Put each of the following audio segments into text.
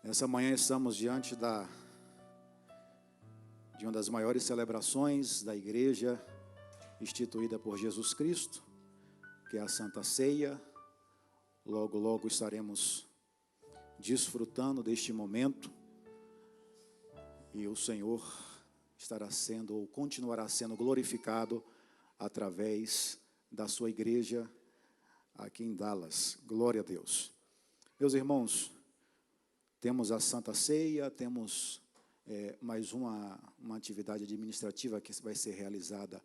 Essa manhã estamos diante de uma das maiores celebrações da igreja instituída por Jesus Cristo, que é a Santa Ceia. Logo, logo estaremos desfrutando deste momento e o Senhor estará sendo ou continuará sendo glorificado através da sua igreja aqui em Dallas. Glória a Deus. Meus irmãos, temos a Santa Ceia, temos mais uma atividade administrativa que vai ser realizada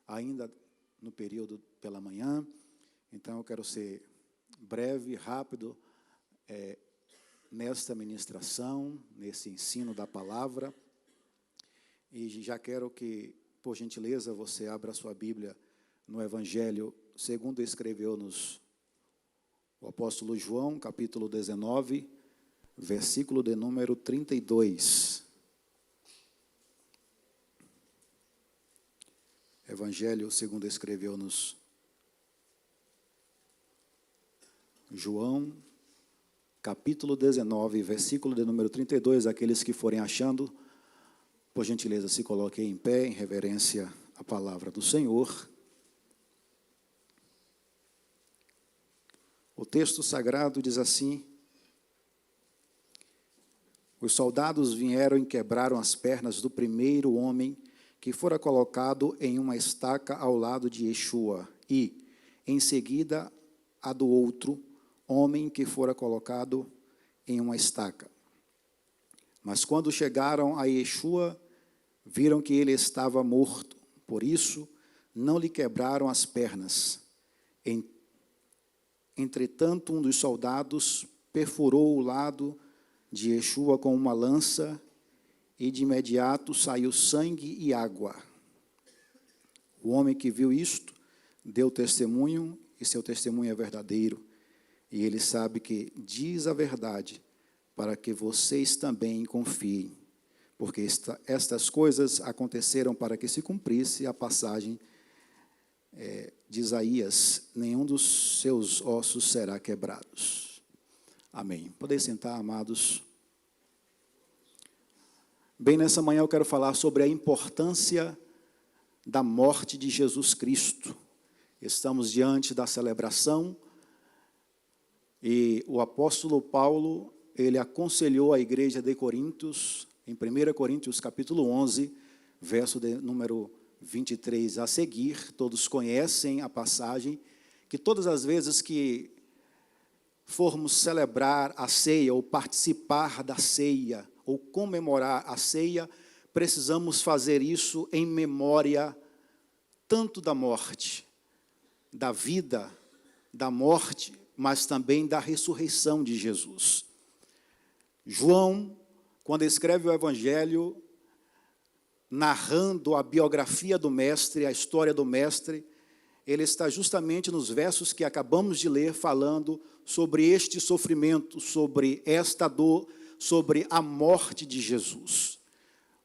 ainda no período pela manhã. Então, eu quero ser breve, rápido, nesta ministração, nesse ensino da palavra. E já quero que, por gentileza, você abra a sua Bíblia no Evangelho, segundo escreveu-nos o apóstolo João, capítulo 19, versículo de número 32. Evangelho, segundo escreveu-nos João, capítulo 19, versículo de número 32. Aqueles que forem achando, por gentileza, se coloquem em pé, em reverência à palavra do Senhor. O texto sagrado diz assim: os soldados vieram e quebraram as pernas do primeiro homem que fora colocado em uma estaca ao lado de Yeshua, e, em seguida, a do outro homem que fora colocado em uma estaca. Mas quando chegaram a Yeshua, viram que ele estava morto, por isso não lhe quebraram as pernas. Entretanto, um dos soldados perfurou o lado de Yeshua com uma lança, e de imediato saiu sangue e água. O homem que viu isto deu testemunho, e seu testemunho é verdadeiro, e ele sabe que diz a verdade, para que vocês também confiem, porque estas coisas aconteceram para que se cumprisse a passagem de Isaías: nenhum dos seus ossos será quebrados. Amém. Podem sentar, amados. Bem, nessa manhã eu quero falar sobre a importância da morte de Jesus Cristo. Estamos diante da celebração e o apóstolo Paulo, ele aconselhou a igreja de Coríntios, em 1 Coríntios capítulo 11, verso de número 23 a seguir. Todos conhecem a passagem, que todas as vezes que formos celebrar a ceia, ou participar da ceia, ou comemorar a ceia, precisamos fazer isso em memória tanto da morte, da vida, da morte, mas também da ressurreição de Jesus. João, quando escreve o Evangelho, narrando a biografia do Mestre, a história do Mestre, ele está justamente nos versos que acabamos de ler, falando sobre este sofrimento, sobre esta dor, sobre a morte de Jesus.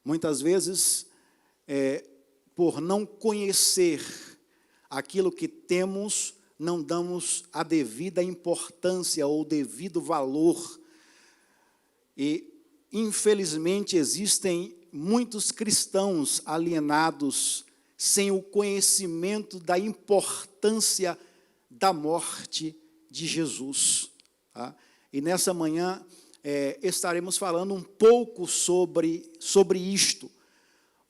Muitas vezes, por não conhecer aquilo que temos, não damos a devida importância ou devido valor. E, infelizmente, existem muitos cristãos alienados, sem o conhecimento da importância da morte de Jesus. Tá? E nessa manhã estaremos falando um pouco sobre isto,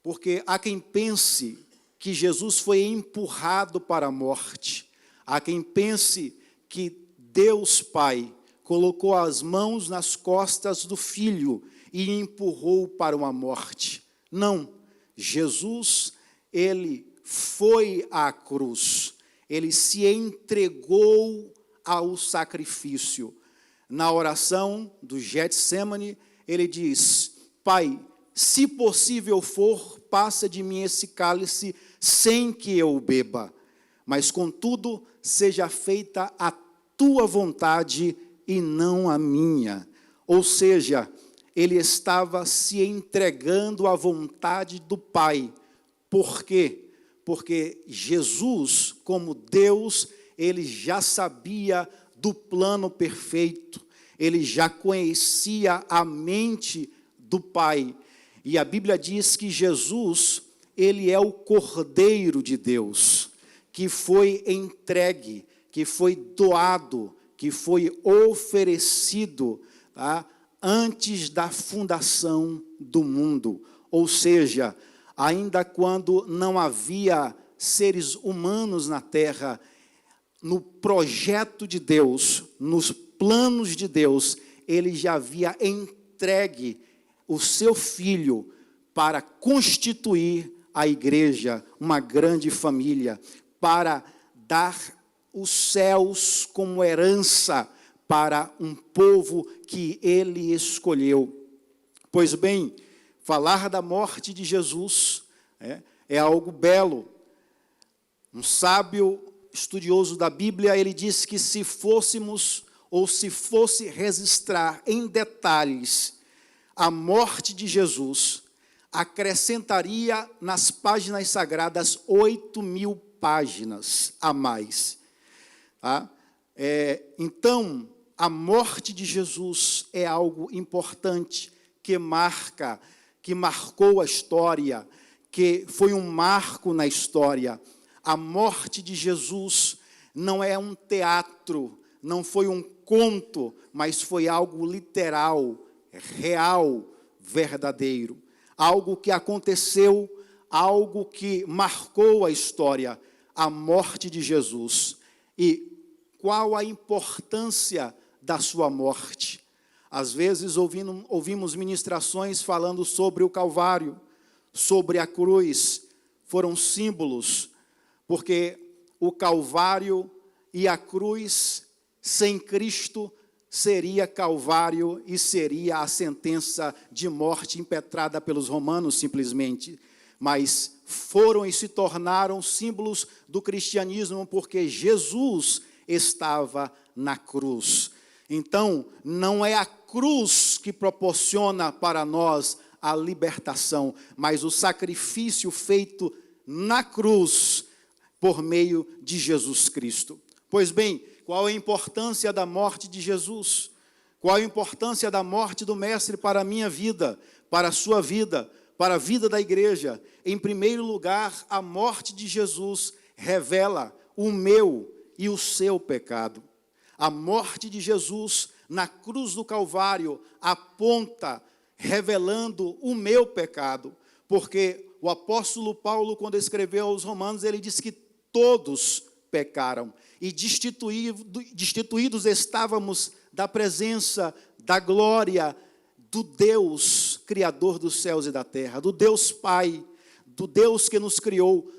porque há quem pense que Jesus foi empurrado para a morte, há quem pense que Deus Pai colocou as mãos nas costas do Filho e empurrou para uma morte. Não, Jesus, ele foi à cruz, ele se entregou ao sacrifício. Na oração do Getsêmani, ele diz: Pai, se possível for, passa de mim esse cálice sem que eu o beba, mas contudo seja feita a tua vontade e não a minha. Ou seja, ele estava se entregando à vontade do Pai. Por quê? Porque Jesus, como Deus, ele já sabia do plano perfeito. ele já conhecia a mente do Pai. E a Bíblia diz que Jesus, ele é o Cordeiro de Deus, que foi entregue, que foi doado, que foi oferecido, tá, antes da fundação do mundo. Ou seja, ainda quando não havia seres humanos na terra, no projeto de Deus, nos planos de Deus, ele já havia entregue o seu Filho para constituir a igreja, uma grande família, para dar os céus como herança para um povo que ele escolheu. Pois bem, falar da morte de Jesus é algo belo. Um sábio estudioso da Bíblia, ele diz que se fôssemos, ou se fosse registrar em detalhes a morte de Jesus, acrescentaria nas páginas sagradas 8.000 páginas a mais. Tá? Então, a morte de Jesus é algo importante, que marcou a história, que foi um marco na história. A morte de Jesus não é um teatro, não foi um conto, mas foi algo literal, real, verdadeiro. Algo que aconteceu, algo que marcou a história, a morte de Jesus. E qual a importância da sua morte? Às vezes ouvimos ministrações falando sobre o Calvário, sobre a cruz. Foram símbolos, porque o Calvário e a cruz sem Cristo seria Calvário e seria a sentença de morte impetrada pelos romanos simplesmente. Mas foram e se tornaram símbolos do cristianismo porque Jesus estava na cruz. Então, não é a cruz que proporciona para nós a libertação, mas o sacrifício feito na cruz por meio de Jesus Cristo. Pois bem, qual a importância da morte de Jesus? Qual a importância da morte do Mestre para a minha vida, para a sua vida, para a vida da igreja? Em primeiro lugar, a morte de Jesus revela o meu e o seu pecado. A morte de Jesus na cruz do Calvário aponta, revelando o meu pecado, porque o apóstolo Paulo, quando escreveu aos Romanos, ele disse que todos pecaram e destituídos estávamos da presença, da glória do Deus, Criador dos céus e da terra, do Deus Pai, do Deus que nos criou.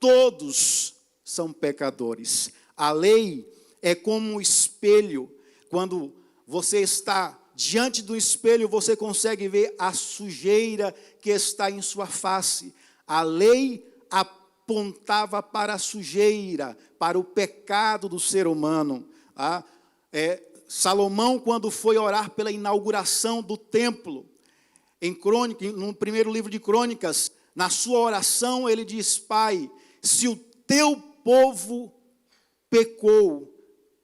Todos são pecadores. A lei é como um espelho. Quando você está diante do espelho, você consegue ver a sujeira que está em sua face. A lei apontava para a sujeira, para o pecado do ser humano. Salomão, quando foi orar pela inauguração do templo, no primeiro livro de Crônicas, na sua oração ele diz: Pai, se o teu povo pecou,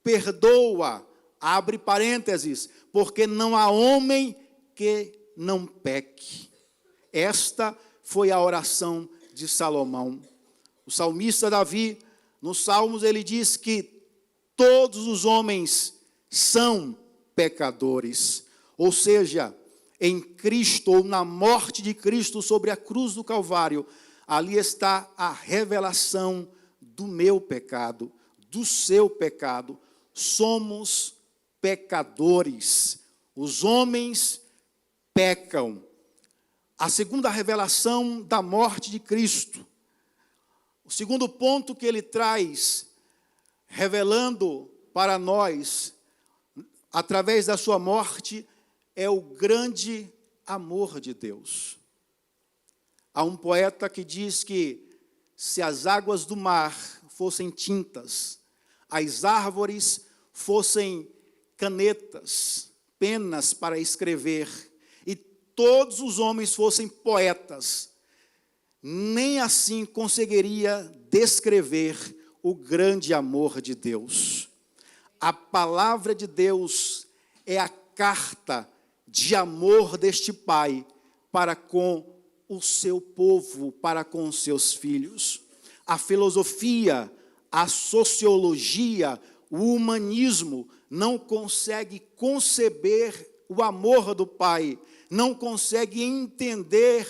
perdoa, abre parênteses, porque não há homem que não peque. Esta foi a oração de Salomão. O salmista Davi, nos Salmos, ele diz que todos os homens são pecadores. Ou seja, em Cristo, ou na morte de Cristo sobre a cruz do Calvário, ali está a revelação do meu pecado, do seu pecado. Somos pecadores. Os homens pecam. A segunda revelação da morte de Cristo. O segundo ponto que ele traz, revelando para nós, através da sua morte, é o grande amor de Deus. Há um poeta que diz que se as águas do mar fossem tintas, as árvores fossem canetas, penas para escrever, e todos os homens fossem poetas, nem assim conseguiria descrever o grande amor de Deus. A palavra de Deus é a carta de amor deste Pai para com o seu povo, para com os seus filhos. A filosofia, a sociologia, o humanismo não consegue conceber o amor do Pai, não consegue entender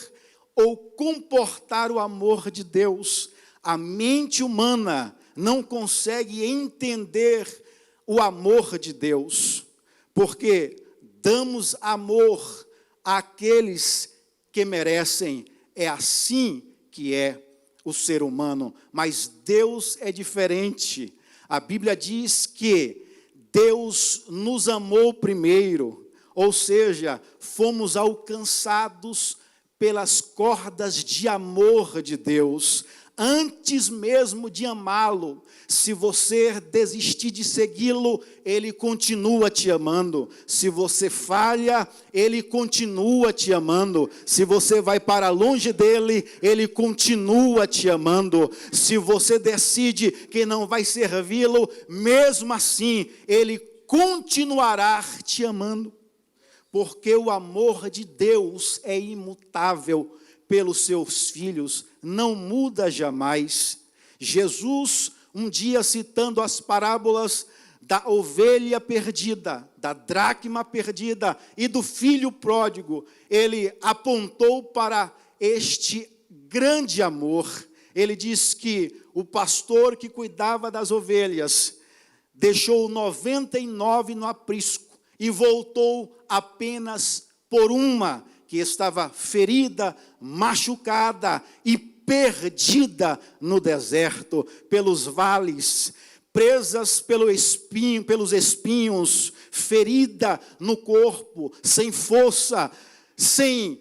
ou comportar o amor de Deus. A mente humana não consegue entender o amor de Deus, porque damos amor àqueles que merecem. É assim que é o ser humano, mas Deus é diferente. A Bíblia diz que Deus nos amou primeiro, ou seja, fomos alcançados pelas cordas de amor de Deus, antes mesmo de amá-lo. Se você desistir de segui-lo, Ele continua te amando. Se você falha, Ele continua te amando. Se você vai para longe dEle, Ele continua te amando. Se você decide que não vai servi-lo, mesmo assim, Ele continuará te amando. Porque o amor de Deus é imutável pelos seus filhos, não muda jamais. Jesus, um dia citando as parábolas da ovelha perdida, da dracma perdida e do filho pródigo, ele apontou para este grande amor. Ele diz que o pastor que cuidava das ovelhas deixou 99 no aprisco e voltou apenas por uma, que estava ferida, machucada e perdida no deserto, pelos vales, presas pelos espinhos, ferida no corpo, sem força, sem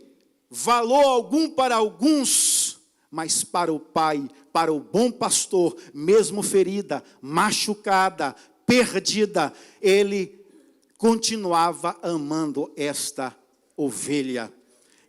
valor algum para alguns, mas para o Pai, para o bom pastor, mesmo ferida, machucada, perdida, ele continuava amando esta ovelha.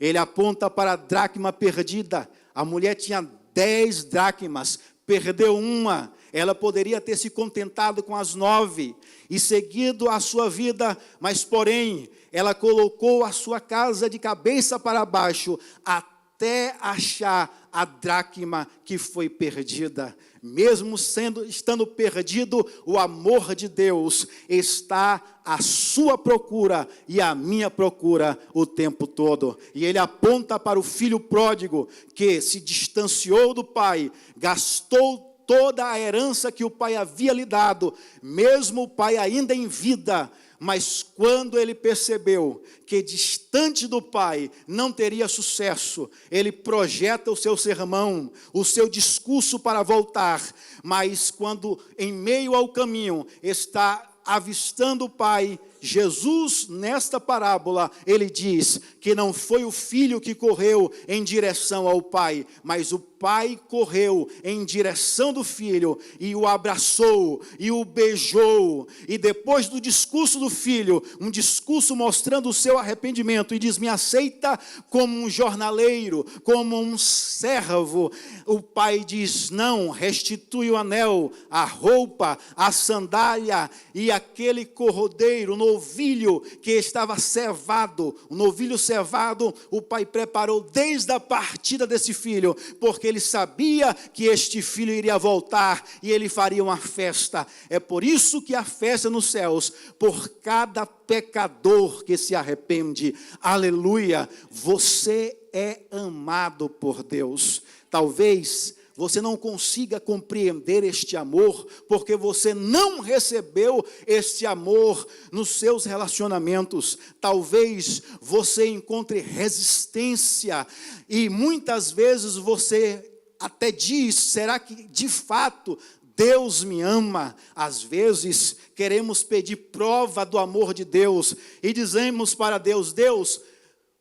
Ele aponta para a dracma perdida. A mulher tinha 10 dracmas, perdeu uma. Ela poderia ter se contentado com as 9 e seguido a sua vida, mas porém, ela colocou a sua casa de cabeça para baixo, até achar a dracma que foi perdida. Mesmo estando perdido, o amor de Deus está à sua procura e à minha procura o tempo todo. E ele aponta para o filho pródigo que se distanciou do pai, gastou toda a herança que o pai havia lhe dado, mesmo o pai ainda em vida. Mas quando ele percebeu que distante do pai não teria sucesso, ele projeta o seu sermão, o seu discurso para voltar. Mas quando em meio ao caminho está avistando o pai, Jesus, nesta parábola, ele diz que não foi o filho que correu em direção ao pai, mas o pai correu em direção do filho e o abraçou e o beijou. E depois do discurso do filho, um discurso mostrando o seu arrependimento, e diz: me aceita como um jornaleiro, como um servo. O pai diz: não, restitui o anel, a roupa, a sandália e aquele cordeiro, o novilho que estava cevado. O novilho cevado, o pai preparou desde a partida desse filho, porque ele sabia que este filho iria voltar e ele faria uma festa. É por isso que a festa nos céus, por cada pecador que se arrepende. Aleluia! Você é amado por Deus. Talvez você não consiga compreender este amor, porque você não recebeu este amor nos seus relacionamentos. Talvez você encontre resistência, e muitas vezes você até diz: será que de fato Deus me ama? Às vezes queremos pedir prova do amor de Deus, e dizemos para Deus: Deus,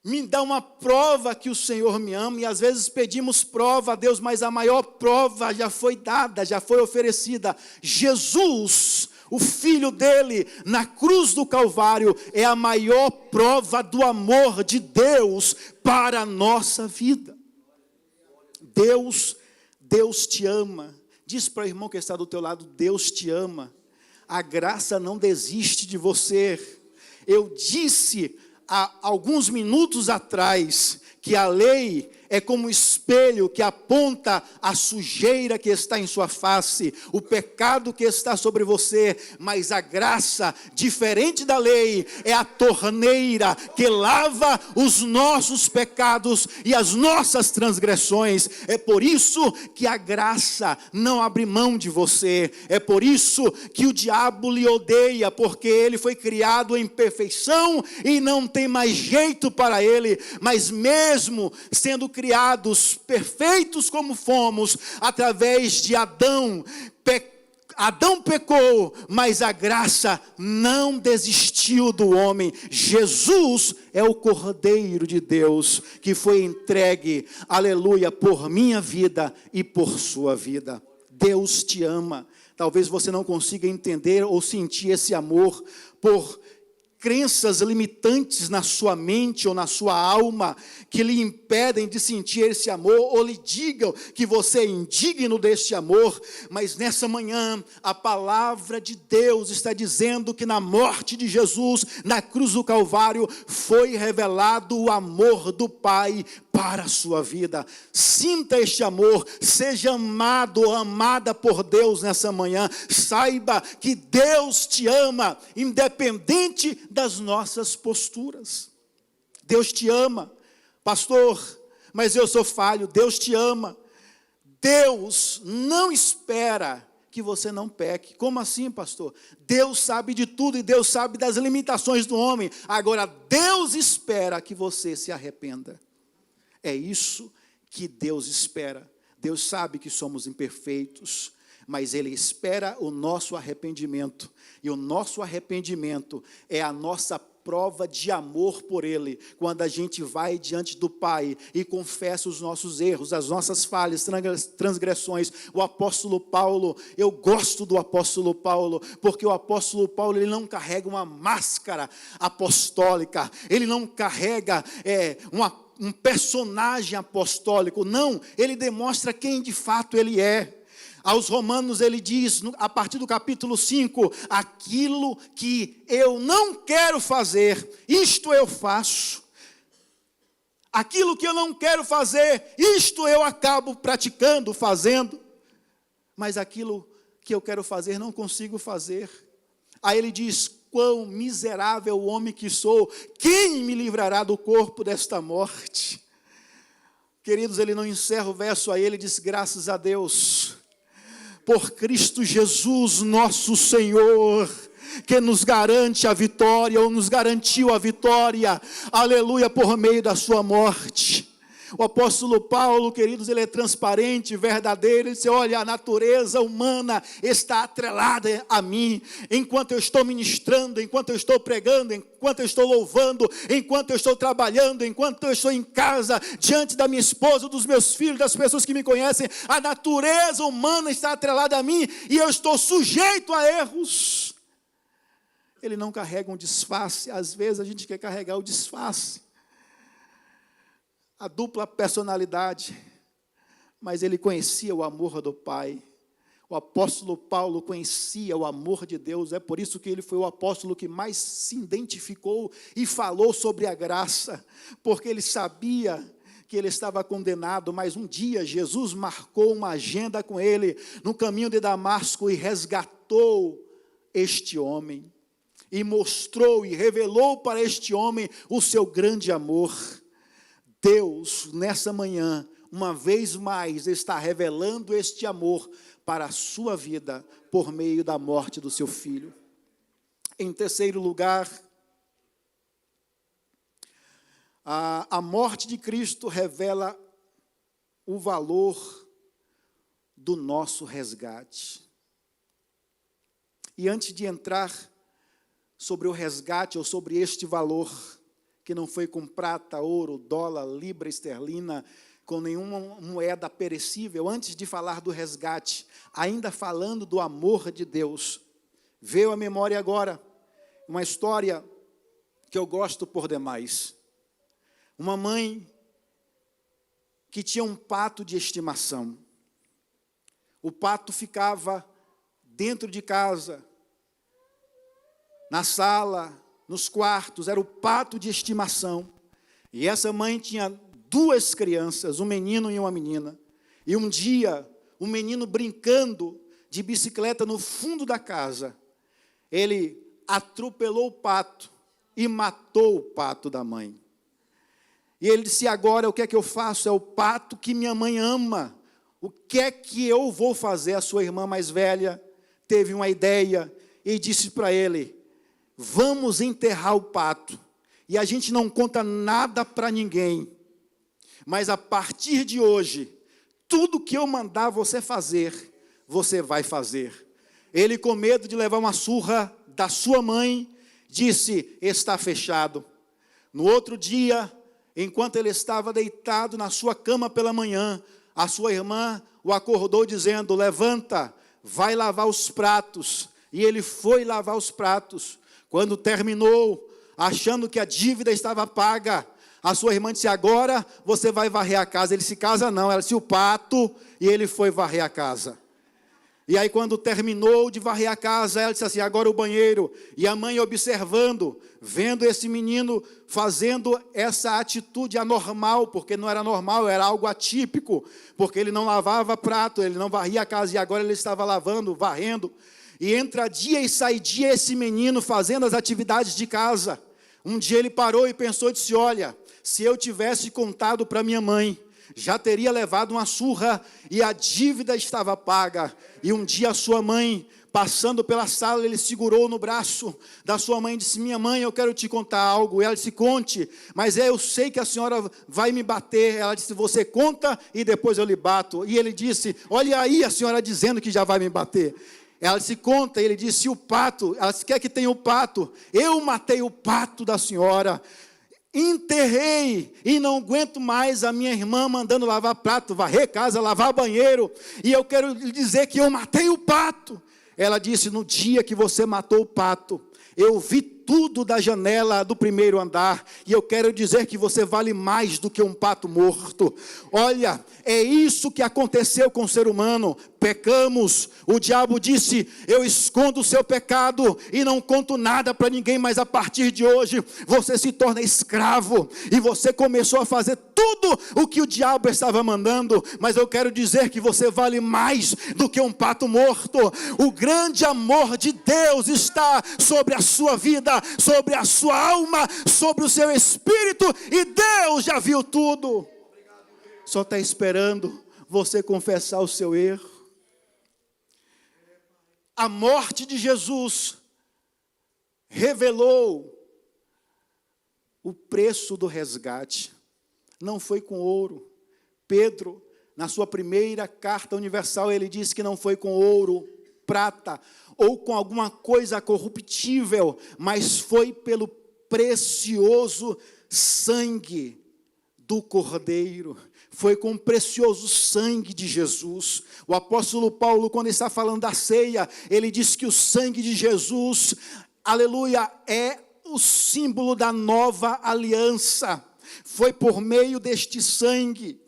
me dá uma prova que o Senhor me ama. E às vezes pedimos prova a Deus, mas a maior prova já foi dada, já foi oferecida. Jesus, o Filho dele, na cruz do Calvário, é a maior prova do amor de Deus para a nossa vida. Deus te ama. Diz para o irmão que está do teu lado: Deus te ama. A graça não desiste de você. Eu disse há alguns minutos atrás que a lei é como um espelho que aponta a sujeira que está em sua face, o pecado que está sobre você, mas a graça, diferente da lei, é a torneira que lava os nossos pecados e as nossas transgressões. É por isso que a graça não abre mão de você, é por isso que o diabo lhe odeia, porque ele foi criado em perfeição e não tem mais jeito para ele, mas mesmo sendo criados perfeitos como fomos, através de Adão, Adão pecou, mas a graça não desistiu do homem. Jesus é o Cordeiro de Deus, que foi entregue, aleluia, por minha vida e por sua vida. Deus te ama. Talvez você não consiga entender ou sentir esse amor por crenças limitantes na sua mente ou na sua alma, que lhe impedem de sentir esse amor, ou lhe digam que você é indigno deste amor, mas nessa manhã, a palavra de Deus está dizendo que na morte de Jesus, na cruz do Calvário, foi revelado o amor do Pai para a sua vida. Sinta este amor, seja amado ou amada por Deus nessa manhã, saiba que Deus te ama, independente das nossas posturas. Deus te ama, pastor, mas eu sou falho. Deus te ama. Deus não espera que você não peque. Como assim, pastor? Deus sabe de tudo e Deus sabe das limitações do homem. Agora, Deus espera que você se arrependa. É isso que Deus espera. Deus sabe que somos imperfeitos, mas Ele espera o nosso arrependimento. E o nosso arrependimento é a nossa prova de amor por Ele. Quando a gente vai diante do Pai e confessa os nossos erros, as nossas falhas, transgressões. O apóstolo Paulo, eu gosto do apóstolo Paulo, porque o apóstolo Paulo, ele não carrega uma máscara apostólica, ele não carrega um personagem apostólico, não, ele demonstra quem de fato ele é. Aos Romanos ele diz, a partir do capítulo 5, aquilo que eu não quero fazer, isto eu faço. Aquilo que eu não quero fazer, isto eu acabo praticando, fazendo. Mas aquilo que eu quero fazer, não consigo fazer. Aí ele diz, quão miserável homem que sou, quem me livrará do corpo desta morte? Queridos, ele não encerra o verso aí, ele diz, graças a Deus, por Cristo Jesus, nosso Senhor, que nos garante a vitória, ou nos garantiu a vitória, aleluia, por meio da sua morte. O apóstolo Paulo, queridos, ele é transparente, verdadeiro. Ele diz, olha, a natureza humana está atrelada a mim. Enquanto eu estou ministrando, enquanto eu estou pregando, enquanto eu estou louvando, enquanto eu estou trabalhando, enquanto eu estou em casa, diante da minha esposa, dos meus filhos, das pessoas que me conhecem, a natureza humana está atrelada a mim e eu estou sujeito a erros. Ele não carrega um disfarce. Às vezes a gente quer carregar o disfarce, a dupla personalidade, mas ele conhecia o amor do Pai. O apóstolo Paulo conhecia o amor de Deus, é por isso que ele foi o apóstolo que mais se identificou e falou sobre a graça, porque ele sabia que ele estava condenado, mas um dia Jesus marcou uma agenda com ele no caminho de Damasco e resgatou este homem, e mostrou e revelou para este homem o seu grande amor. Deus, nessa manhã, uma vez mais, está revelando este amor para a sua vida, por meio da morte do seu filho. Em terceiro lugar, a morte de Cristo revela o valor do nosso resgate. E antes de entrar sobre o resgate, ou sobre este valor, que não foi com prata, ouro, dólar, libra esterlina, com nenhuma moeda perecível, antes de falar do resgate, ainda falando do amor de Deus, veio à memória agora uma história que eu gosto por demais. Uma mãe que tinha um pato de estimação. O pato ficava dentro de casa, na sala, nos quartos, era o pato de estimação. E essa mãe tinha 2 crianças, um menino e uma menina. E um dia, o menino brincando de bicicleta no fundo da casa, ele atropelou o pato e matou o pato da mãe. E ele disse: agora o que é que eu faço? É o pato que minha mãe ama. O que é que eu vou fazer? A sua irmã mais velha teve uma ideia e disse para ele: vamos enterrar o pato. E a gente não conta nada para ninguém. Mas a partir de hoje, tudo que eu mandar você fazer, você vai fazer. Ele, com medo de levar uma surra da sua mãe, disse: está fechado. No outro dia, enquanto ele estava deitado na sua cama pela manhã, a sua irmã o acordou dizendo: levanta, vai lavar os pratos. E ele foi lavar os pratos. Quando terminou, achando que a dívida estava paga, a sua irmã disse: agora você vai varrer a casa. Ele disse: casa não. Ela disse: o pato. E ele foi varrer a casa. E aí, quando terminou de varrer a casa, ela disse assim: agora o banheiro. E a mãe observando, vendo esse menino fazendo essa atitude anormal, porque não era normal, era algo atípico, porque ele não lavava prato, ele não varria a casa, e agora ele estava lavando, varrendo. E entra dia e sai dia esse menino fazendo as atividades de casa. Um dia ele parou e pensou e disse: olha, se eu tivesse contado para minha mãe, já teria levado uma surra e a dívida estava paga. E um dia a sua mãe, passando pela sala, ele segurou no braço da sua mãe e disse: minha mãe, eu quero te contar algo. E ela disse: conte. Mas eu sei que a senhora vai me bater. Ela disse: você conta e depois eu lhe bato. E ele disse: olha aí a senhora dizendo que já vai me bater. Ela disse: conta. E ele disse: o pato. Ela disse: quer que tenha o pato? Eu matei o pato da senhora, enterrei, e não aguento mais a minha irmã mandando lavar prato, varrer casa, lavar banheiro, e eu quero lhe dizer que eu matei o pato. Ela disse: no dia que você matou o pato, eu vi tudo da janela do primeiro andar, e eu quero dizer que você vale mais do que um pato morto. Olha, é isso que aconteceu com o ser humano. Pecamos, o diabo disse: eu escondo o seu pecado e não conto nada para ninguém, mas a partir de hoje você se torna escravo, e você começou a fazer tudo o que o diabo estava mandando. Mas eu quero dizer que você vale mais do que um pato morto. O grande amor de Deus está sobre a sua vida, sobre a sua alma, sobre o seu espírito, e Deus já viu tudo. Só está esperando você confessar o seu erro. A morte de Jesus revelou o preço do resgate. Não foi com ouro. Pedro, na sua primeira carta universal, ele disse que não foi com ouro, prata ou com alguma coisa corruptível, mas foi pelo precioso sangue do Cordeiro. Foi com o precioso sangue de Jesus. O apóstolo Paulo, quando está falando da ceia, ele diz que o sangue de Jesus, aleluia, é o símbolo da nova aliança. Foi por meio deste sangue,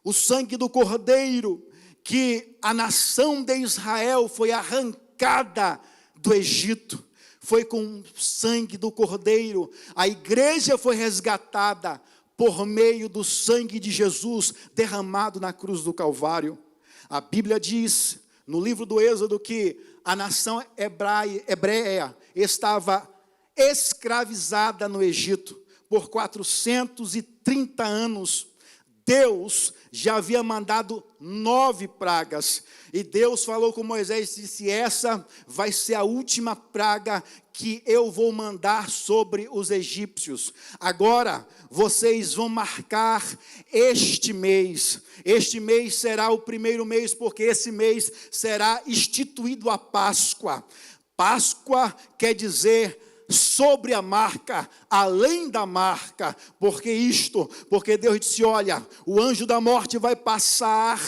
o sangue do Cordeiro, que a nação de Israel foi arrancada do Egito. Foi com o sangue do Cordeiro. A igreja foi resgatada por meio do sangue de Jesus derramado na cruz do Calvário. A Bíblia diz, no livro do Êxodo, que a nação hebreia estava escravizada no Egito por 430 anos. Deus já havia mandado 9 pragas, e Deus falou com Moisés e disse: essa vai ser a última praga que eu vou mandar sobre os egípcios. Agora vocês vão marcar este mês será o primeiro mês, porque esse mês será instituído a Páscoa. Páscoa quer dizer sobre a marca, além da marca. Porque Deus disse: olha, o anjo da morte vai passar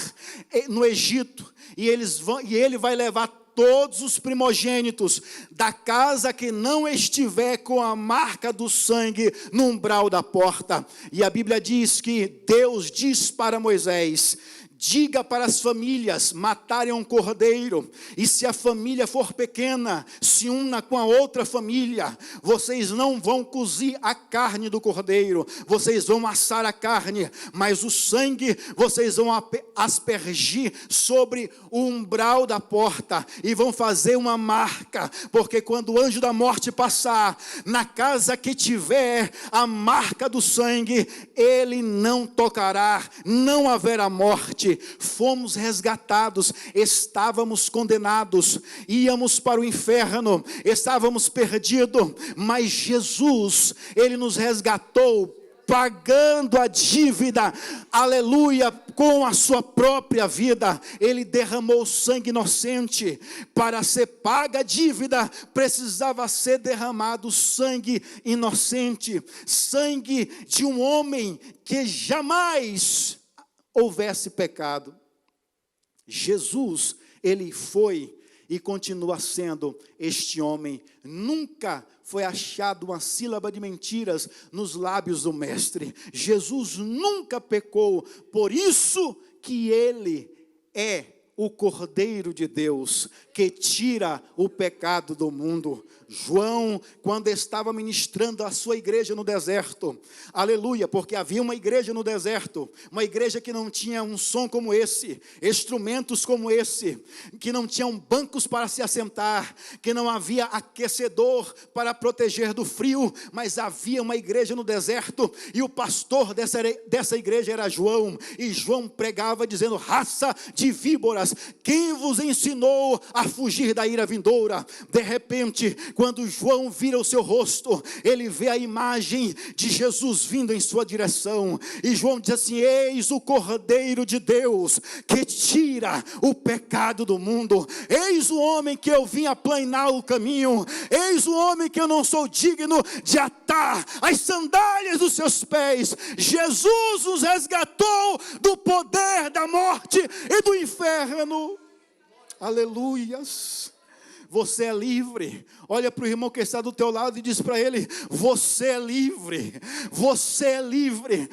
no Egito, e ele vai levar todos os primogênitos da casa que não estiver com a marca do sangue no umbral da porta. E a Bíblia diz que Deus diz para Moisés: Diga para as famílias matarem um cordeiro, e se a família for pequena, se una com a outra família. Vocês não vão cozir a carne do cordeiro, vocês vão assar a carne, mas o sangue vocês vão aspergir sobre o umbral da porta, e vão fazer uma marca, porque quando o anjo da morte passar, na casa que tiver a marca do sangue, ele não tocará, não haverá morte. Fomos resgatados, estávamos condenados, íamos para o inferno, estávamos perdidos, mas Jesus, Ele nos resgatou, pagando a dívida, aleluia, com a sua própria vida. Ele derramou sangue inocente. Para ser paga a dívida, precisava ser derramado sangue inocente, sangue de um homem que jamais houvesse pecado. Jesus, ele foi e continua sendo este homem. Nunca foi achado uma sílaba de mentiras nos lábios do mestre. Jesus nunca pecou, por isso que ele é o Cordeiro de Deus, que tira o pecado do mundo. João, quando estava ministrando a sua igreja no deserto, aleluia, porque havia uma igreja no deserto, uma igreja que não tinha um som como esse, instrumentos como esse, que não tinham bancos para se assentar, que não havia aquecedor para proteger do frio, mas havia uma igreja no deserto, e o pastor dessa igreja era João, e João pregava dizendo: raça de víboras, quem vos ensinou a fugir da ira vindoura? De repente, quando João vira o seu rosto, ele vê a imagem de Jesus vindo em sua direção, e João diz assim: eis o Cordeiro de Deus, que tira o pecado do mundo, eis o homem que eu vim aplanar o caminho, eis o homem que eu não sou digno de atar as sandálias dos seus pés. Jesus nos resgatou do poder da morte e do inferno, aleluias. Você é livre. Olha para o irmão que está do teu lado e diz para ele: você é livre, você é livre.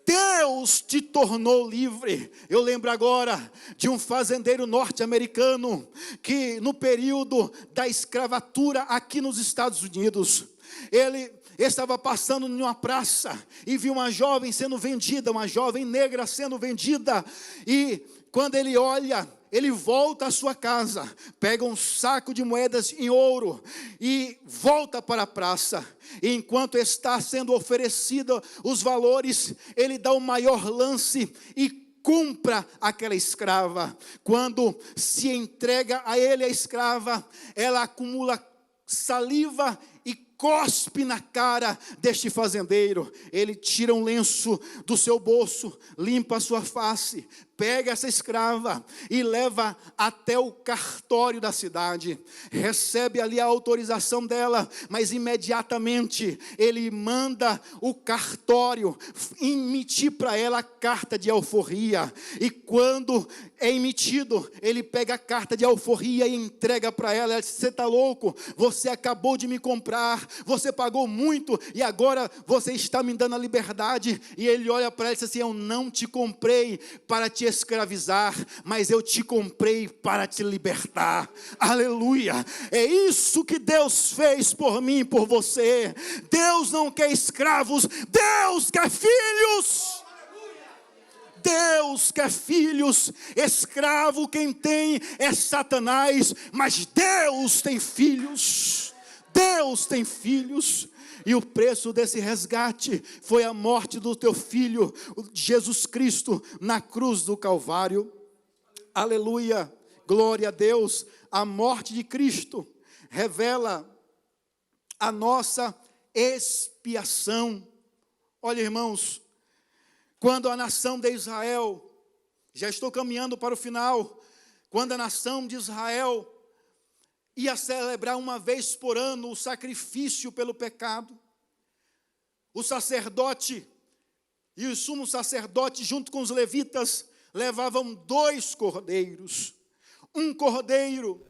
Deus te tornou livre. Eu lembro agora de um fazendeiro norte-americano que no período da escravatura aqui nos Estados Unidos, ele estava passando em uma praça e viu uma jovem sendo vendida, uma jovem negra sendo vendida, e quando ele olha, ele volta à sua casa, pega um saco de moedas em ouro e volta para a praça. E enquanto está sendo oferecido os valores, ele dá o maior lance e compra aquela escrava. Quando se entrega a ele a escrava, ela acumula saliva e cospe na cara deste fazendeiro. Ele tira um lenço do seu bolso, limpa a sua face, pega essa escrava e leva até o cartório da cidade, recebe ali a autorização dela, mas imediatamente ele manda o cartório emitir para ela a carta de alforria, e quando é emitido, ele pega a carta de alforria e entrega para ela. Ela diz: você está louco? Você acabou de me comprar, você pagou muito e agora você está me dando a liberdade. E ele olha para ela e diz assim: eu não te comprei para te escravizar, mas eu te comprei para te libertar. Aleluia. É isso que Deus fez por mim e por você. Deus não quer escravos, Deus quer filhos. Deus quer filhos. Escravo quem tem é Satanás, mas Deus tem filhos. Deus tem filhos. E o preço desse resgate foi a morte do teu filho, Jesus Cristo, na cruz do Calvário. Aleluia, glória a Deus. A morte de Cristo revela a nossa expiação. Olha, irmãos, quando a nação de Israel, já estou caminhando para o final, quando a nação de Israel ia celebrar uma vez por ano o sacrifício pelo pecado, o sacerdote e o sumo sacerdote, junto com os levitas, levavam 2 cordeiros. Um cordeiro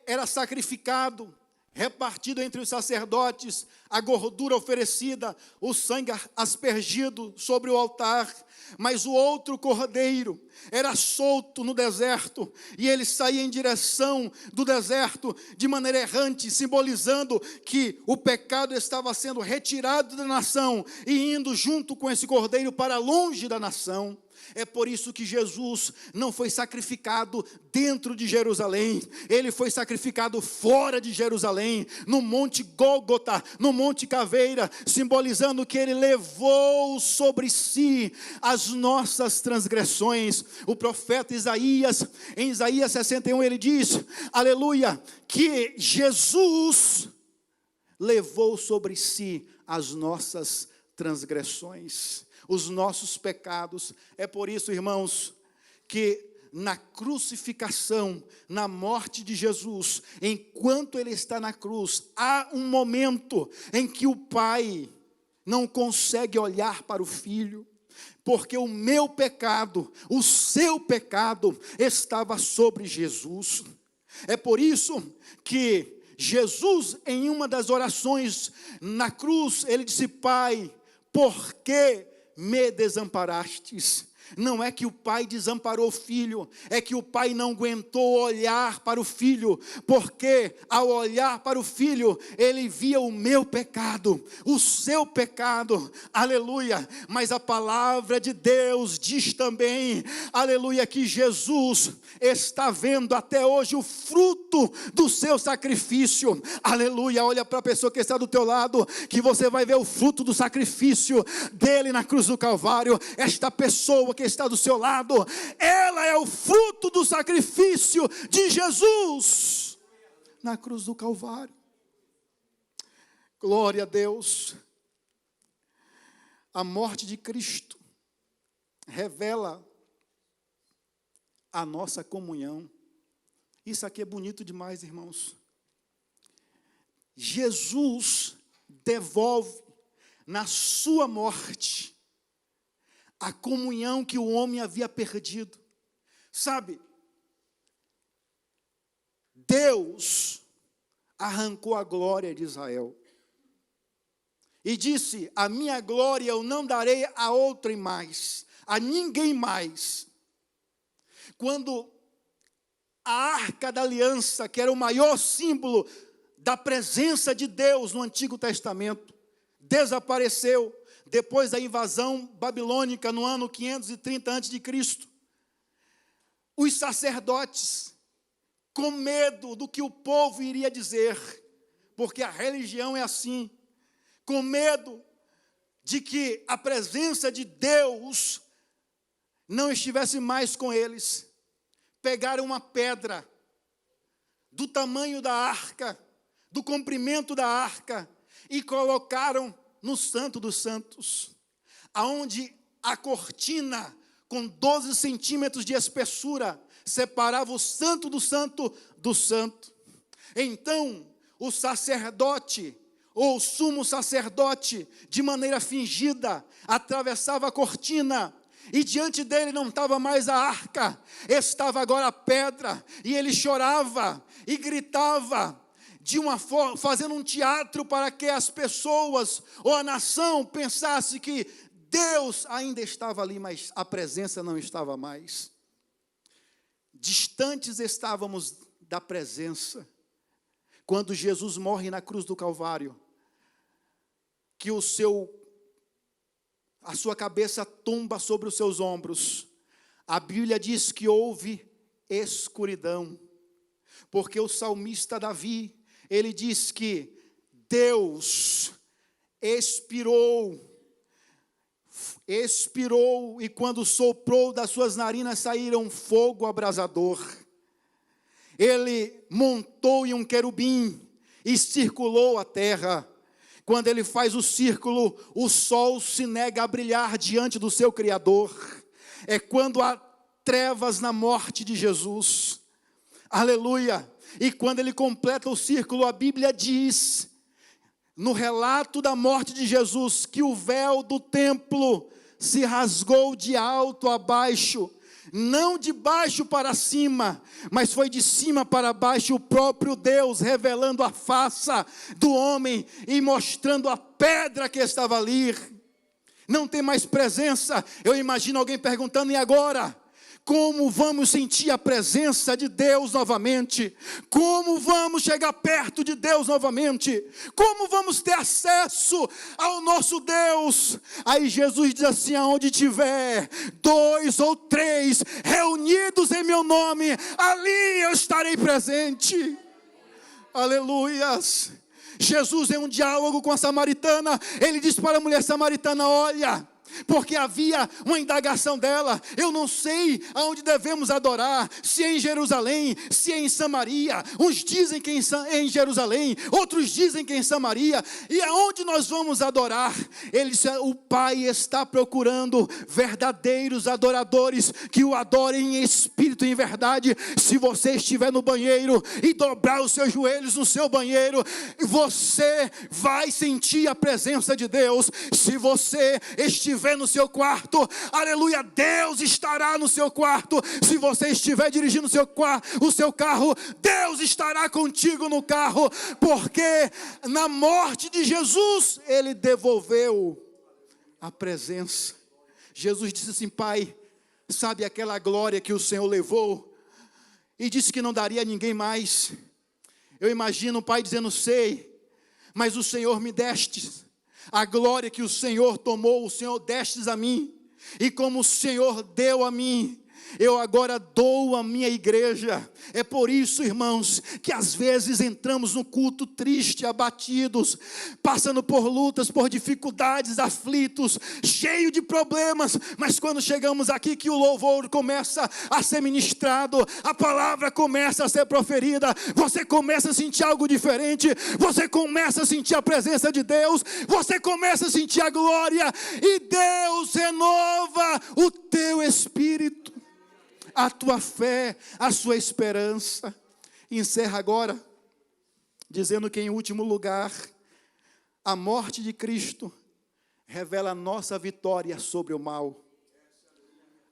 era sacrificado repartido entre os sacerdotes, a gordura oferecida, o sangue aspergido sobre o altar. Mas o outro cordeiro era solto no deserto, e ele saía em direção do deserto de maneira errante, simbolizando que o pecado estava sendo retirado da nação e indo junto com esse cordeiro para longe da nação. É por isso que Jesus não foi sacrificado dentro de Jerusalém, ele foi sacrificado fora de Jerusalém, no Monte Gólgota, no Monte Caveira, simbolizando que ele levou sobre si as nossas transgressões. O profeta Isaías, em Isaías 61, ele diz, aleluia, que Jesus levou sobre si as nossas transgressões, os nossos pecados. É por isso, irmãos, que na crucificação, na morte de Jesus, enquanto ele está na cruz, há um momento em que o Pai não consegue olhar para o Filho, porque o meu pecado, o seu pecado, estava sobre Jesus. É por isso que Jesus, em uma das orações na cruz, ele disse, Pai, por que me desamparastes? Não é que o pai desamparou o filho, é que o pai não aguentou olhar para o filho, porque ao olhar para o filho, ele via o meu pecado, o seu pecado, aleluia. Mas a palavra de Deus diz também, aleluia, que Jesus está vendo até hoje o fruto do seu sacrifício, aleluia. Olha para a pessoa que está do teu lado, que você vai ver o fruto do sacrifício dele na cruz do Calvário. Esta pessoa que está do seu lado, ela é o fruto do sacrifício de Jesus na cruz do Calvário. Glória a Deus. A morte de Cristo revela a nossa comunhão. Isso aqui é bonito demais, irmãos. Jesus devolve na sua morte a comunhão que o homem havia perdido. Sabe, Deus arrancou a glória de Israel e disse, a minha glória eu não darei a outrem mais, a ninguém mais. Quando a Arca da Aliança, que era o maior símbolo da presença de Deus no Antigo Testamento, desapareceu, depois da invasão babilônica no ano 530 a.C., os sacerdotes, com medo do que o povo iria dizer, porque a religião é assim, com medo de que a presença de Deus não estivesse mais com eles, pegaram uma pedra do tamanho da arca, do comprimento da arca, e colocaram no Santo dos Santos, aonde a cortina com 12 centímetros de espessura separava o santo do santo do santo. Então, o sacerdote, ou sumo sacerdote, de maneira fingida, atravessava a cortina, e diante dele não estava mais a arca, estava agora a pedra, e ele chorava e gritava, de uma forma, fazendo um teatro para que as pessoas ou a nação pensasse que Deus ainda estava ali, mas a presença não estava mais. Distantes estávamos da presença. Quando Jesus morre na cruz do Calvário, que a sua cabeça tomba sobre os seus ombros, a Bíblia diz que houve escuridão, porque o salmista Davi, ele diz que Deus expirou, e quando soprou das suas narinas saíram fogo abrasador. Ele montou em um querubim e circulou a terra. Quando ele faz o círculo, o sol se nega a brilhar diante do seu Criador. É quando há trevas na morte de Jesus. Aleluia! E quando ele completa o círculo, a Bíblia diz, no relato da morte de Jesus, que o véu do templo se rasgou de alto a baixo, não de baixo para cima, mas foi de cima para baixo o próprio Deus, revelando a face do homem e mostrando a pedra que estava ali. Não tem mais presença. Eu imagino alguém perguntando: e agora? Como vamos sentir a presença de Deus novamente? Como vamos chegar perto de Deus novamente? Como vamos ter acesso ao nosso Deus? Aí Jesus diz assim: aonde tiver 2 ou 3 reunidos em meu nome, ali eu estarei presente. Aleluias. Jesus, em um diálogo com a samaritana, ele diz para a mulher samaritana: olha, porque havia uma indagação dela: eu não sei aonde devemos adorar, se é em Jerusalém, se é em Samaria. Uns dizem que é em Jerusalém, outros dizem que é em Samaria. E aonde nós vamos adorar? Ele disse: o Pai está procurando verdadeiros adoradores, que o adorem em espírito e em verdade. Se você estiver no banheiro e dobrar os seus joelhos no seu banheiro, você vai sentir a presença de Deus. Se você estiver no seu quarto, aleluia, Deus estará no seu quarto. Se você estiver dirigindo o seu carro, Deus estará contigo no carro, porque na morte de Jesus, ele devolveu a presença. Jesus disse assim: Pai, sabe aquela glória que o Senhor levou e disse que não daria a ninguém mais? Eu imagino o Pai dizendo: sei, mas o Senhor me deste. A glória que o Senhor tomou, o Senhor destes a mim. E como o Senhor deu a mim, eu agora dou a minha igreja. É por isso, irmãos, que às vezes entramos no culto triste, abatidos, passando por lutas, por dificuldades, aflitos, cheio de problemas. Mas quando chegamos aqui, que o louvor começa a ser ministrado, a palavra começa a ser proferida, você começa a sentir algo diferente, você começa a sentir a presença de Deus, você começa a sentir a glória, e Deus renova o teu espírito, a tua fé, a sua esperança. Encerra agora dizendo que, em último lugar, a morte de Cristo revela a nossa vitória sobre o mal.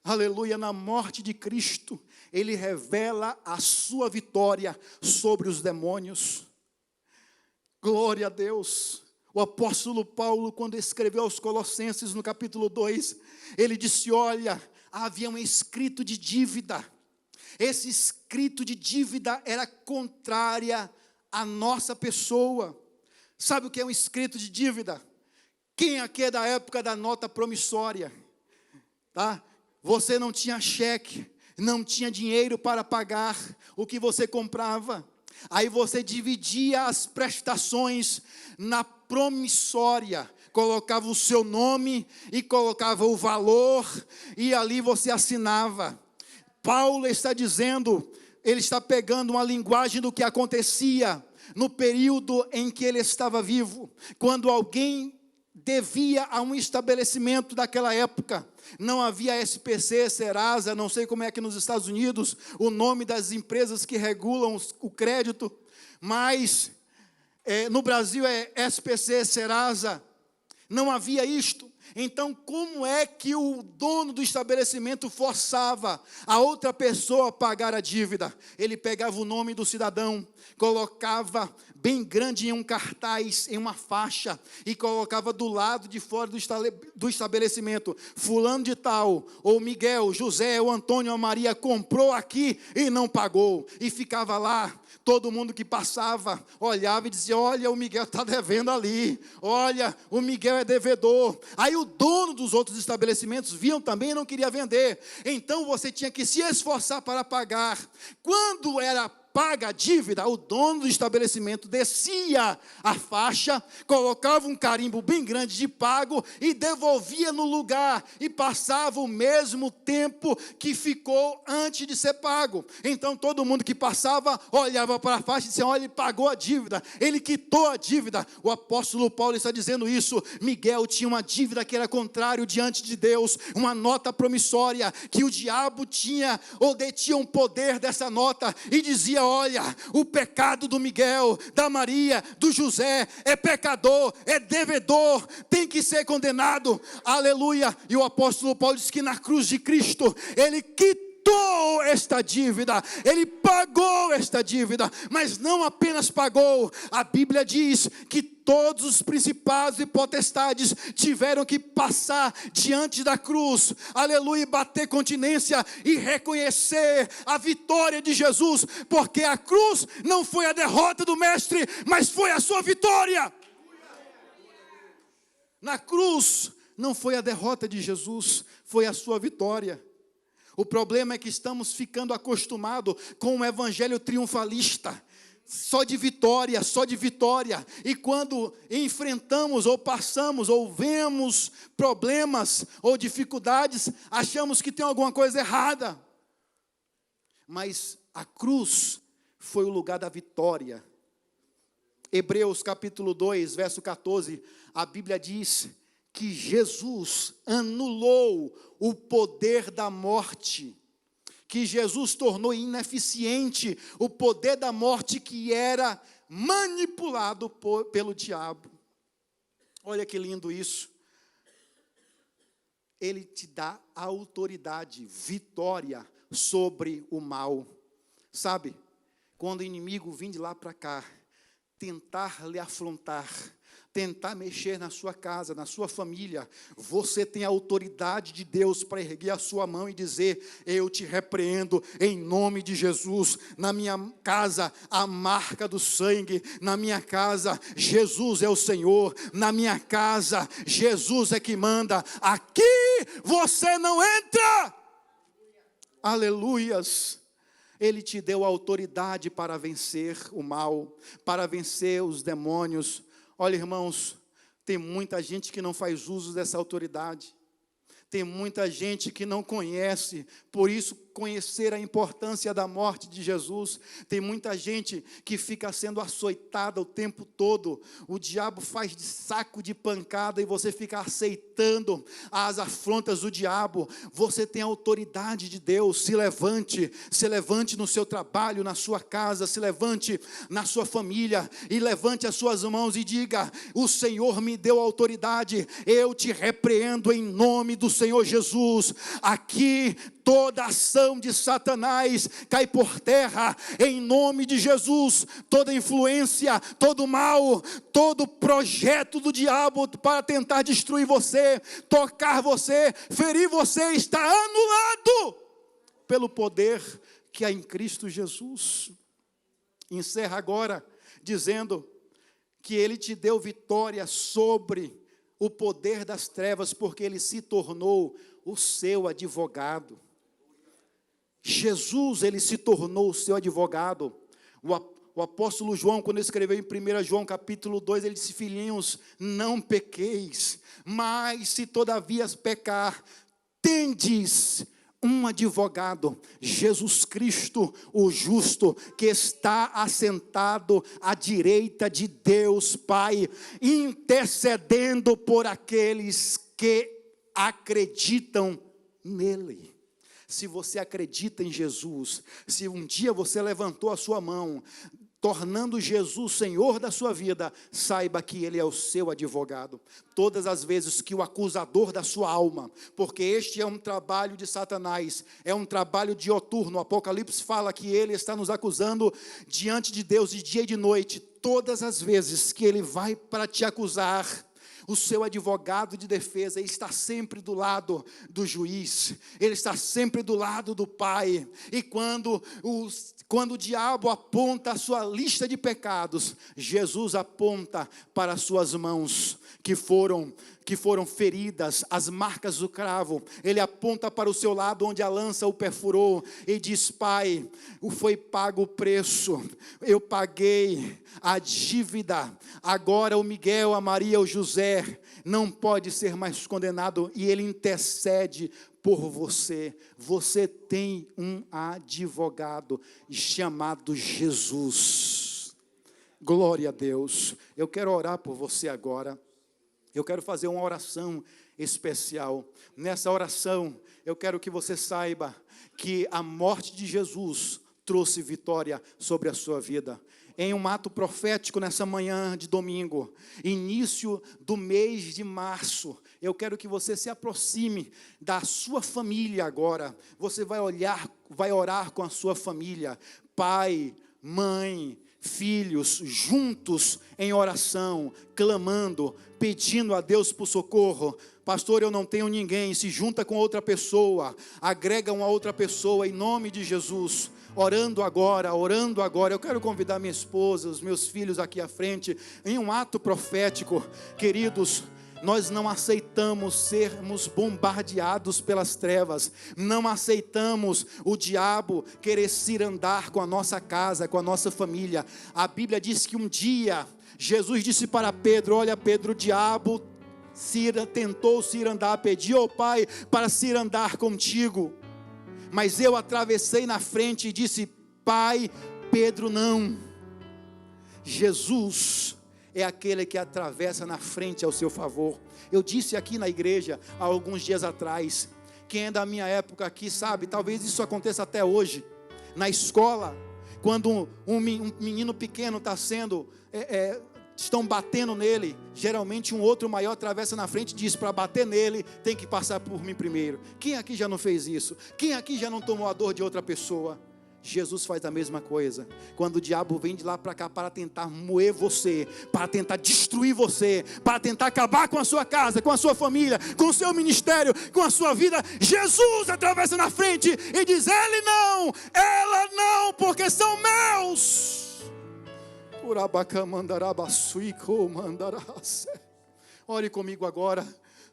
Aleluia. Na morte de Cristo, ele revela a sua vitória sobre os demônios. Glória a Deus. O apóstolo Paulo, quando escreveu aos Colossenses, no capítulo 2, ele disse: olha, havia um escrito de dívida. Esse escrito de dívida era contrária à nossa pessoa. Sabe o que é um escrito de dívida? Quem aqui é da época da nota promissória? Tá? Você não tinha cheque, não tinha dinheiro para pagar o que você comprava. Aí você dividia as prestações na promissória, colocava o seu nome e colocava o valor, e ali você assinava. Paulo está dizendo, ele está pegando uma linguagem do que acontecia no período em que ele estava vivo, quando alguém devia a um estabelecimento daquela época. Não havia SPC, Serasa, não sei como é que nos Estados Unidos, o nome das empresas que regulam o crédito, mas no Brasil é SPC, Serasa. Não havia isto. Então, como é que o dono do estabelecimento forçava a outra pessoa a pagar a dívida? Ele pegava o nome do cidadão, colocava bem grande em um cartaz, em uma faixa, e colocava do lado de fora do estabelecimento: fulano de tal, ou Miguel, José, ou Antônio, ou Maria comprou aqui e não pagou. E ficava lá. Todo mundo que passava olhava e dizia: olha, o Miguel está devendo ali, olha, o Miguel é devedor. Aí o dono dos outros estabelecimentos viam também e não queria vender. Então você tinha que se esforçar para pagar. Quando era paga a dívida, o dono do estabelecimento descia a faixa, colocava um carimbo bem grande de pago e devolvia no lugar, e passava o mesmo tempo que ficou antes de ser pago. Então todo mundo que passava olhava para a faixa e dizia: olha, ele pagou a dívida, ele quitou a dívida. O apóstolo Paulo está dizendo isso. Miguel tinha uma dívida que era contrário diante de Deus, uma nota promissória, que o diabo tinha ou detinha um poder dessa nota, e dizia: Bíblia olha, o pecado do Miguel, da Maria, do José, é pecador, é devedor, tem que ser condenado, aleluia. E o apóstolo Paulo diz que na cruz de Cristo, ele quitou esta dívida, ele pagou esta dívida, mas não apenas pagou, a Bíblia diz que todos os principados e potestades tiveram que passar diante da cruz, aleluia, bater continência e reconhecer a vitória de Jesus, porque a cruz não foi a derrota do mestre, mas foi a sua vitória. Na cruz não foi a derrota de Jesus, foi a sua vitória. O problema é que estamos ficando acostumados com um evangelho triunfalista, só de vitória, só de vitória. E quando enfrentamos ou passamos ou vemos problemas ou dificuldades, achamos que tem alguma coisa errada. Mas a cruz foi o lugar da vitória. Hebreus capítulo 2, verso 14, a Bíblia diz que Jesus anulou o poder da morte, que Jesus tornou ineficiente o poder da morte que era manipulado pelo diabo. Olha que lindo isso. Ele te dá autoridade, vitória sobre o mal. Sabe, quando o inimigo vir de lá para cá, tentar lhe afrontar, tentar mexer na sua casa, na sua família, você tem a autoridade de Deus para erguer a sua mão e dizer: eu te repreendo em nome de Jesus. Na minha casa, a marca do sangue. Na minha casa, Jesus é o Senhor. Na minha casa, Jesus é que manda. Aqui você não entra. Aleluias. Ele te deu autoridade para vencer o mal, para vencer os demônios. Olha, irmãos, tem muita gente que não faz uso dessa autoridade. Tem muita gente que não conhece, por isso conhecer a importância da morte de Jesus. Tem muita gente que fica sendo açoitada o tempo todo. O diabo faz de saco de pancada e você fica aceitando as afrontas do diabo. Você tem a autoridade de Deus. Se levante no seu trabalho, na sua casa, se levante na sua família e levante as suas mãos e diga: o Senhor me deu autoridade, eu te repreendo em nome do Senhor Jesus. Aqui toda ação de Satanás cai por terra, em nome de Jesus. Toda influência, todo mal, todo projeto do diabo para tentar destruir você, tocar você, ferir você, está anulado pelo poder que há em Cristo Jesus. Encerra agora dizendo que Ele te deu vitória sobre o poder das trevas, porque Ele se tornou o seu advogado. Jesus, Ele se tornou o seu advogado. O apóstolo João, quando escreveu em 1 João capítulo 2, ele disse: filhinhos, não pequeis, mas se todavia pecar, tendes um advogado, Jesus Cristo, o justo, que está assentado à direita de Deus Pai, intercedendo por aqueles que acreditam nele. Se você acredita em Jesus, se um dia você levantou a sua mão, tornando Jesus Senhor da sua vida, saiba que Ele é o seu advogado. Todas as vezes que o acusador da sua alma, porque este é um trabalho de Satanás, é um trabalho dioturno, o Apocalipse fala que ele está nos acusando diante de Deus de dia e de noite. Todas as vezes que ele vai para te acusar, o seu advogado de defesa, ele está sempre do lado do juiz, ele está sempre do lado do Pai. E quando o diabo aponta a sua lista de pecados, Jesus aponta para as suas mãos, que foram feridas, as marcas do cravo. Ele aponta para o seu lado, onde a lança o perfurou, e diz: Pai, foi pago o preço, eu paguei a dívida, agora o Miguel, a Maria, o José não pode ser mais condenado, e ele intercede por você. Você tem um advogado chamado Jesus. Glória a Deus. Eu quero orar por você agora. Eu quero fazer uma oração especial. Nessa oração, eu quero que você saiba que a morte de Jesus trouxe vitória sobre a sua vida. Em um ato profético nessa manhã de domingo, início do mês de março, eu quero que você se aproxime da sua família agora. Você vai orar com a sua família, pai, mãe, filhos, juntos em oração, clamando, pedindo a Deus por socorro. Pastor, eu não tenho ninguém. Se junta com outra pessoa, agrega uma outra pessoa em nome de Jesus. Orando agora. Eu quero convidar minha esposa, os meus filhos aqui à frente, em um ato profético. Queridos, nós não aceitamos sermos bombardeados pelas trevas, não aceitamos o diabo querer cirandar com a nossa casa, com a nossa família. A Bíblia diz que um dia, Jesus disse para Pedro: olha Pedro, o diabo tentou cirandar, pediu ao Pai para cirandar contigo, mas eu atravessei na frente e disse: Pai, Pedro não. Jesus é aquele que atravessa na frente ao seu favor. Eu disse aqui na igreja, há alguns dias atrás, quem é da minha época aqui sabe, talvez isso aconteça até hoje, na escola, quando um menino pequeno está sendo, estão batendo nele, geralmente um outro maior atravessa na frente e diz: para bater nele, tem que passar por mim primeiro. Quem aqui já não fez isso? Quem aqui já não tomou a dor de outra pessoa? Jesus faz a mesma coisa. Quando o diabo vem de lá para cá para tentar moer você, para tentar destruir você, para tentar acabar com a sua casa, com a sua família, com o seu ministério, com a sua vida, Jesus atravessa na frente e diz: ele não, ela não, porque são meus. Ore comigo agora.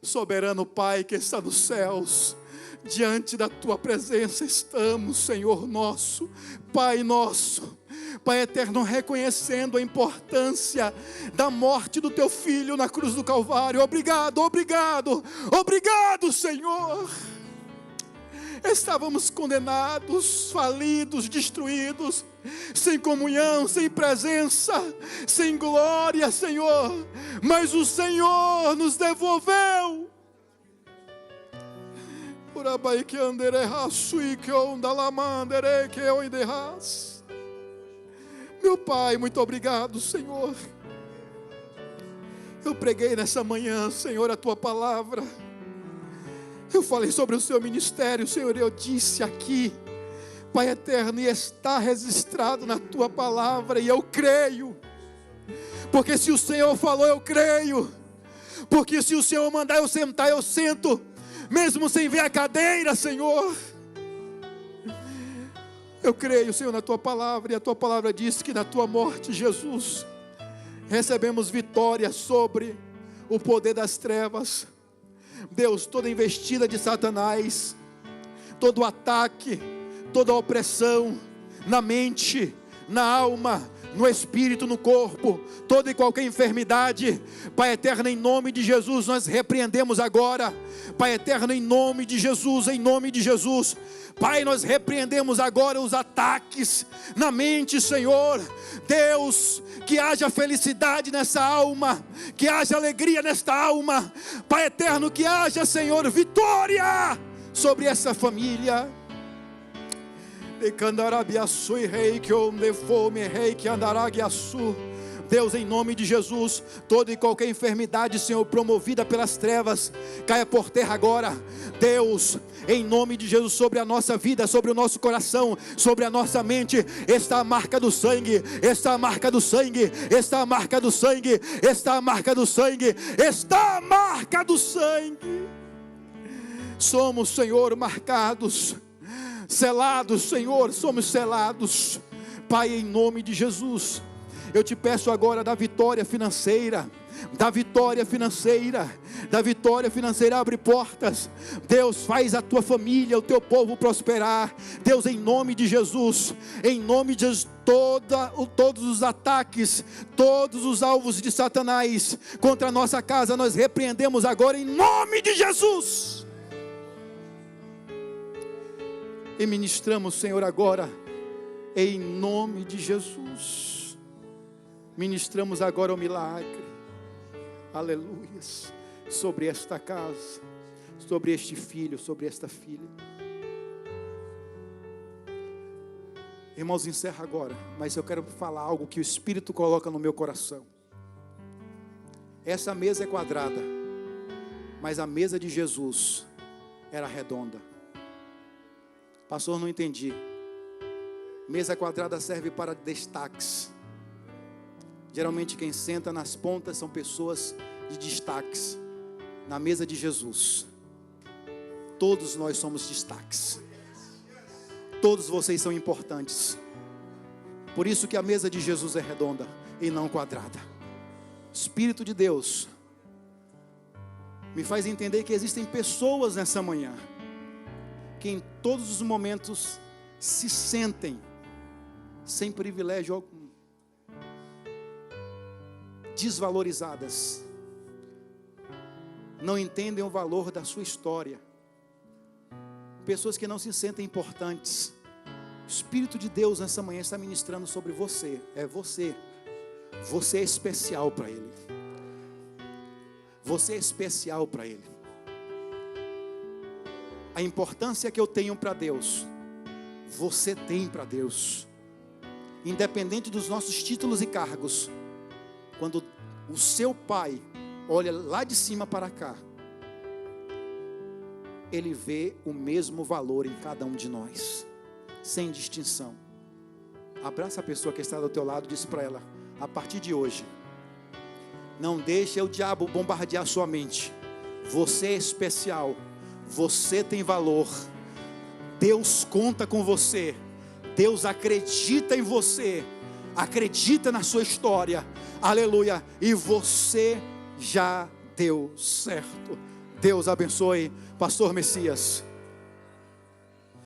Soberano Pai que está nos céus, diante da Tua presença estamos, Senhor nosso, Pai nosso, Pai eterno, reconhecendo a importância da morte do Teu Filho na cruz do Calvário. Obrigado, Senhor. Estávamos condenados, falidos, destruídos, sem comunhão, sem presença, sem glória, Senhor, mas o Senhor nos devolveu. Meu Pai, muito obrigado, Senhor. Eu preguei nessa manhã, Senhor, a Tua palavra. Eu falei sobre o Seu ministério, Senhor, eu disse aqui, Pai eterno, e está registrado na Tua palavra, e eu creio, porque se o Senhor falou, eu creio, porque se o Senhor mandar eu sentar, eu sento, mesmo sem ver a cadeira, Senhor. Eu creio, Senhor, na Tua palavra, e a Tua palavra diz que na Tua morte, Jesus, recebemos vitória sobre o poder das trevas. Deus, toda investida de Satanás, todo ataque, toda opressão na mente, na alma, no espírito, no corpo, toda e qualquer enfermidade, Pai eterno, em nome de Jesus, nós repreendemos agora. Pai eterno, em nome de Jesus, Pai, nós repreendemos agora os ataques na mente, Senhor. Deus, que haja felicidade nessa alma, que haja alegria nesta alma, Pai eterno, que haja, Senhor, vitória sobre essa família. Deus, em nome de Jesus, toda e qualquer enfermidade, Senhor, promovida pelas trevas, caia por terra agora. Deus, em nome de Jesus, sobre a nossa vida, sobre o nosso coração, sobre a nossa mente, está a marca do sangue, está a marca do sangue, está a marca do sangue, está a marca do sangue, está a marca do sangue. Somos, Senhor, marcados, selados, Senhor, somos selados. Pai, em nome de Jesus, eu te peço agora da vitória financeira, da vitória financeira, da vitória financeira. Abre portas, Deus, faz a tua família, o teu povo prosperar. Deus, em nome de Jesus, em nome de Jesus, todos os ataques, todos os alvos de Satanás contra a nossa casa, nós repreendemos agora em nome de Jesus. E ministramos, Senhor, agora, em nome de Jesus, ministramos agora o milagre, aleluias, sobre esta casa, sobre este filho, sobre esta filha, Irmãos, encerra agora, mas eu quero falar algo que o Espírito coloca no meu coração. Essa mesa é quadrada, mas a mesa de Jesus era redonda. Pastor, não entendi. Mesa quadrada serve para destaques. Geralmente quem senta nas pontas são pessoas de destaques. Na mesa de Jesus, todos nós somos destaques. Todos vocês são importantes. Por isso que a mesa de Jesus é redonda e não quadrada. Espírito de Deus me faz entender que existem pessoas nessa manhã que em todos os momentos se sentem sem privilégio algum, desvalorizadas, não entendem o valor da sua história, pessoas que não se sentem importantes. O Espírito de Deus nessa manhã está ministrando sobre você. É você. Você é especial para Ele. Você é especial para Ele. A importância que eu tenho para Deus, você tem para Deus. Independente dos nossos títulos e cargos, quando o seu Pai olha lá de cima para cá, Ele vê o mesmo valor em cada um de nós, sem distinção. Abraça a pessoa que está do teu lado e diz para ela: a partir de hoje, não deixe o diabo bombardear sua mente. Você é especial, você tem valor, Deus conta com você, Deus acredita em você, acredita na sua história, aleluia, e você já deu certo. Deus abençoe, Pastor Messias.